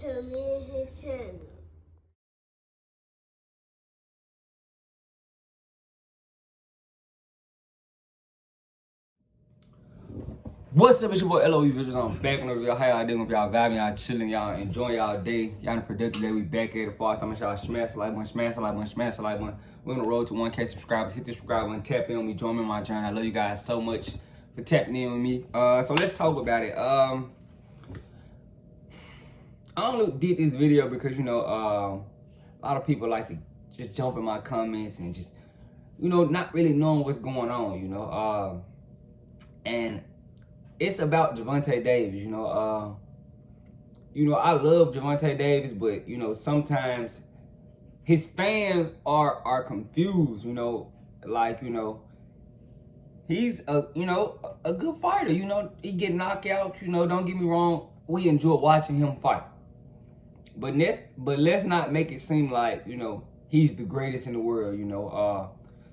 to me and his channel. What's up, it's your boy LOE Visuals. I'm back on the video. How y'all doing? Y'all vibing, y'all chilling, y'all enjoying y'all day. Y'all in a productive day. We back at it. For time, y'all smash the like button, smash the like button, smash the like button. We're on the road to 1K subscribers. Hit the subscribe button, tap in with me, join me on my journey. I love you guys so much for tapping in with me. So let's talk about it. I only did this video because a lot of people like to just jump in my comments and just not really knowing what's going on. And it's about Gervonta Davis, I love Gervonta Davis, but sometimes his fans are confused, he's a good fighter, he get knockouts, don't get me wrong, we enjoy watching him fight. But let's not make it seem like, he's the greatest in the world,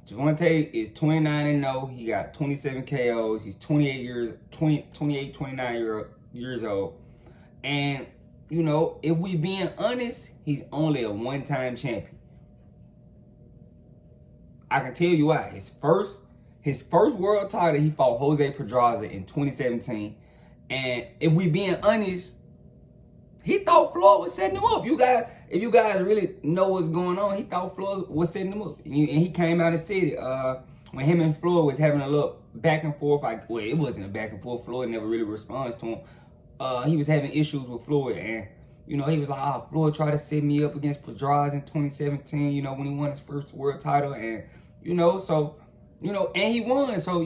Gervonta is 29-0. He got 27 KOs. He's 29 years old. And, if we being honest, he's only a one-time champion. I can tell you why. His first world title, he fought Jose Pedraza in 2017. And if we being honest, he thought Floyd was setting him up. If you guys really know what's going on, he thought Floyd was setting him up. And he came out and said it when him and Floyd was having a little back and forth. Well, it wasn't a back and forth. Floyd never really responds to him. He was having issues with Floyd. And, he was like, Floyd tried to set me up against Pedraza in 2017, when he won his first world title. And, and he won. So,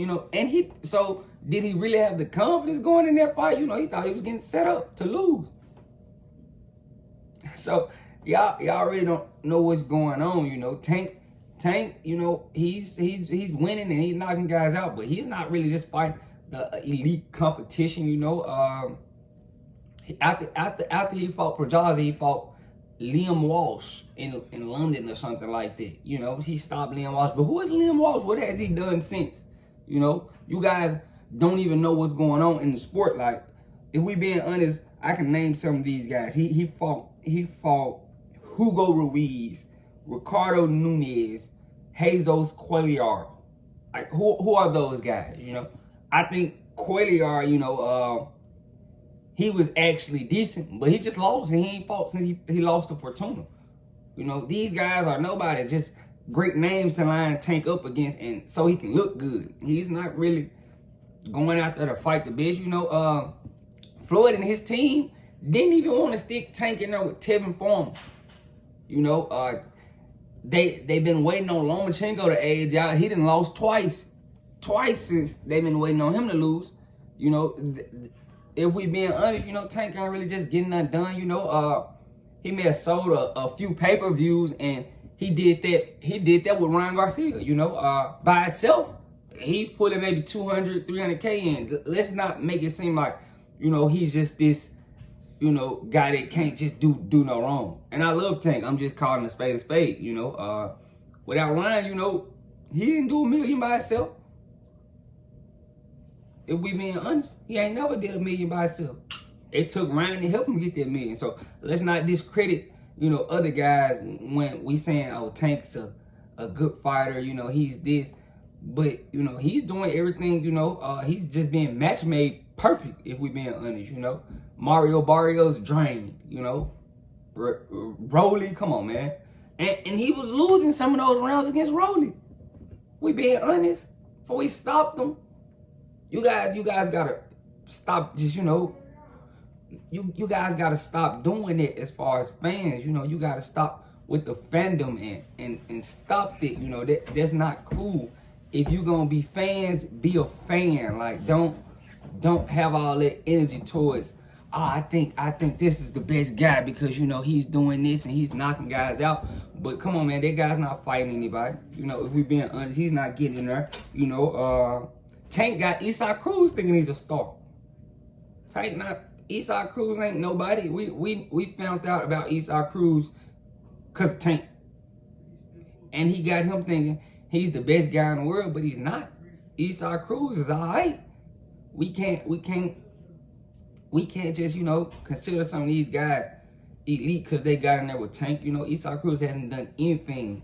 so did he really have the confidence going in that fight? He thought he was getting set up to lose. So y'all already don't know what's going on, Tank, he's winning and he's knocking guys out, but he's not really just fighting the elite competition, After he fought Pedraza, he fought Liam Walsh in London or something like that. He stopped Liam Walsh. But who is Liam Walsh? What has he done since? You guys don't even know what's going on in the sport. Like, if we being honest, I can name some of these guys. He fought Hugo Ruiz, Ricardo Nunez, Jesus Cuellar. Like, who are those guys? I think Cuellar, he was actually decent, but he just lost, and he ain't fought since he lost to Fortuna. These guys are nobody, just great names to line Tank up against, and so he can look good. He's not really going out there to fight the bitch. Floyd and his team didn't even want to stick Tank in there with Tevin Farmer. They've been waiting on Lomachenko to age out. He done lost twice since they've been waiting on him to lose. If we being honest, Tank ain't really just getting that done. He may have sold a few pay-per-views, and he did that with Ryan Garcia. By itself, he's pulling maybe 200, 300K in. Let's not make it seem like, he's just this, guy that can't just do no wrong. And I love Tank. I'm just calling a spade a spade, Without Ryan, he didn't do $1 million by himself. If we being honest, he ain't never did $1 million by himself. It took Ryan to help him get that $1 million. So let's not discredit, other guys when we saying, oh, Tank's a good fighter, he's this. But, he's doing everything, he's just being match made perfect, if we being honest, Mario Barrios drained, Rolly, come on, man. And he was losing some of those rounds against Rolly. We being honest, before we stopped them. You guys gotta stop just, you guys gotta stop doing it as far as fans. You gotta stop with the fandom and stop it. That's not cool. If you gonna be fans, be a fan. Like, don't have all that energy towards, I think this is the best guy because he's doing this and he's knocking guys out. But come on, man, that guy's not fighting anybody. If we being honest, he's not getting in there. Tank got Isaac Cruz thinking he's a star. Isaac Cruz ain't nobody. We found out about Isaac Cruz because of Tank. And he got him thinking he's the best guy in the world, but he's not. Isaac Cruz is all right. We can't just, consider some of these guys elite because they got in there with Tank. You know, Esau Cruz hasn't done anything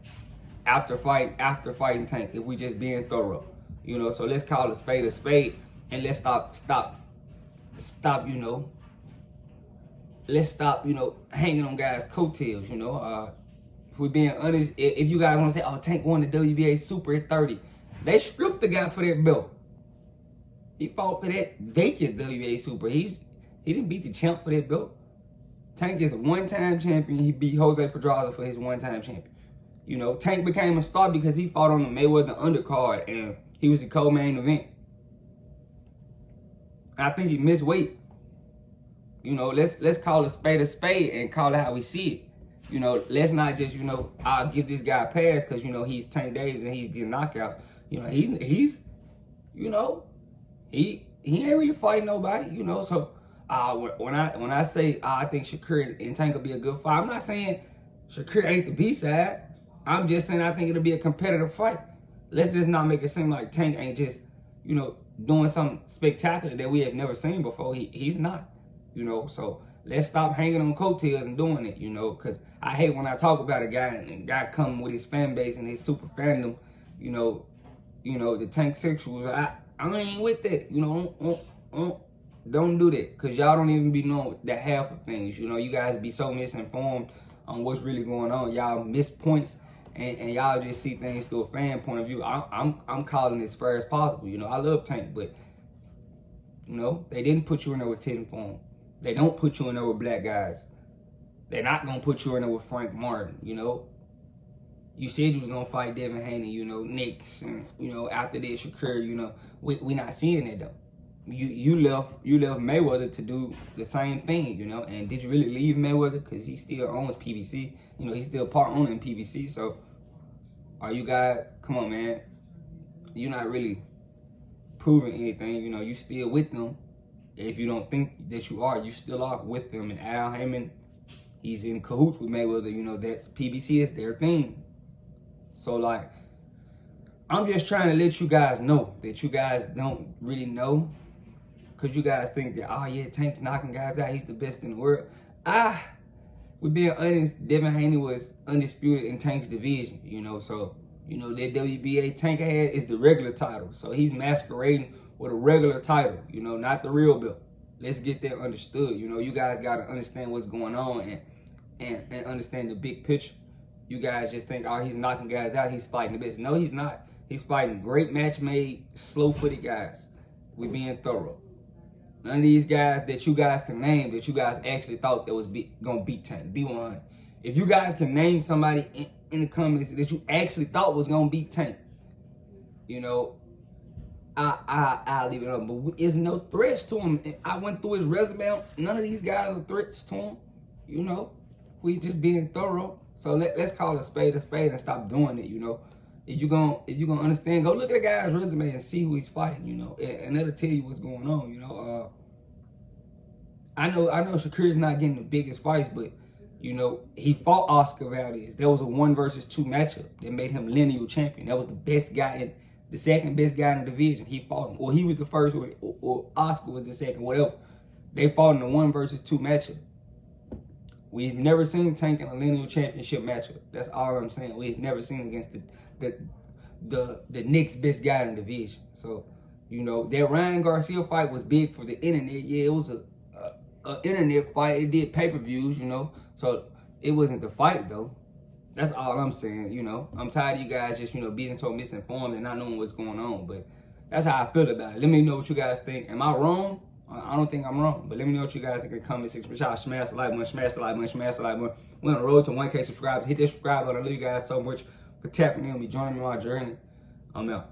after fighting Tank, if we just being thorough. You know, so let's call a spade, and let's stop, you know, let's stop, you know, hanging on guys' coattails, you know. If we're being honest, if you guys want to say, oh, Tank won the WBA Super at 30, they stripped the guy for that belt. He fought for that vacant WBA Super. He didn't beat the champ for that belt. Tank is a one-time champion. He beat Jose Pedraza for his one-time champion. You know, Tank became a star because he fought on the Mayweather undercard and he was the co-main event. I think he missed weight. You know, let's call a spade and call it how we see it. You know, let's not just, you know, I'll give this guy a pass because, you know, he's Tank Davis and he's getting knockouts. You know, he's you know, he ain't really fighting nobody, you know. So when I say I think Shakur and Tank will be a good fight, I'm not saying Shakur ain't the B-side. I'm just saying I think it'll be a competitive fight. Let's just not make it seem like Tank ain't just, you know, doing something spectacular that we have never seen before. He's not, you know. So let's stop hanging on coattails and doing it, you know, because I hate when I talk about a guy and a guy come with his fan base and his super fandom, you know, the Tank sexuals. I ain't with that, you know. Don't do that, because y'all don't even be knowing the half of things. You know, you guys be so misinformed on what's really going on. Y'all miss points. And y'all just see things through a fan point of view. I'm calling it as fair as possible. You know, I love Tank, but, you know, they didn't put you in there with Teddy Form. They don't put you in there with black guys. They're not going to put you in there with Frank Martin, you know. You said you was going to fight Devin Haney, you know, Knicks, and, you know, after this, Shakur, you know. We not seeing it, though. You left Mayweather to do the same thing, you know. And did you really leave Mayweather? Because he still owns PBC. You know, he's still part owner in PBC. So, are you guys, come on, man. You're not really proving anything. You know, you still with them. If you don't think that you are, you still are with them. And Al Heyman, he's in cahoots with Mayweather. You know, that's PBC is their thing. So, like, I'm just trying to let you guys know that you guys don't really know. Because you guys think that, oh yeah, Tank's knocking guys out, he's the best in the world. With being honest, Devin Haney was undisputed in Tank's division, you know. So, you know, that WBA Tank had is the regular title. So he's masquerading with a regular title, you know, not the real belt. Let's get that understood. You know, you guys got to understand what's going on and understand the big picture. You guys just think, oh, he's knocking guys out, he's fighting the best. No, he's not. He's fighting great match-made, slow-footed guys. We're being thorough. None of these guys that you guys can name that you guys actually thought that was gonna beat Tank. B100. If you guys can name somebody in the comments that you actually thought was gonna beat Tank, you know, I'll leave it up. But there's no threats to him. I went through his resume. None of these guys are threats to him. You know, we just being thorough. So let's call a spade and stop doing it. You know, if you gonna understand, go look at the guy's resume and see who he's fighting. You know, and that'll tell you what's going on. You know, I know Shakur's not getting the biggest fights, but you know, he fought Oscar Valdez. That was a 1 versus 2 matchup that made him lineal champion. That was the best guy the second best guy in the division. He fought him, or he was the first, or Oscar was the second, whatever. They fought in a 1 versus 2 matchup. We've never seen Tank in a lineal championship matchup. That's all I'm saying. We've never seen against the next best guy in the division. So, you know, that Ryan Garcia fight was big for the internet. Yeah, it was a internet fight. It did pay-per-views, you know. So it wasn't the fight though. That's all I'm saying, you know. I'm tired of you guys just, you know, being so misinformed and not knowing what's going on. But that's how I feel about it. Let me know what you guys think. Am I wrong? I don't think I'm wrong. But let me know what you guys think in the comment section. Y'all smash the like button, smash the like button, smash the like button. We're on the road to 1K subscribers. Hit that subscribe button. I love you guys so much for tapping in with me, joining me on my journey. I'm out.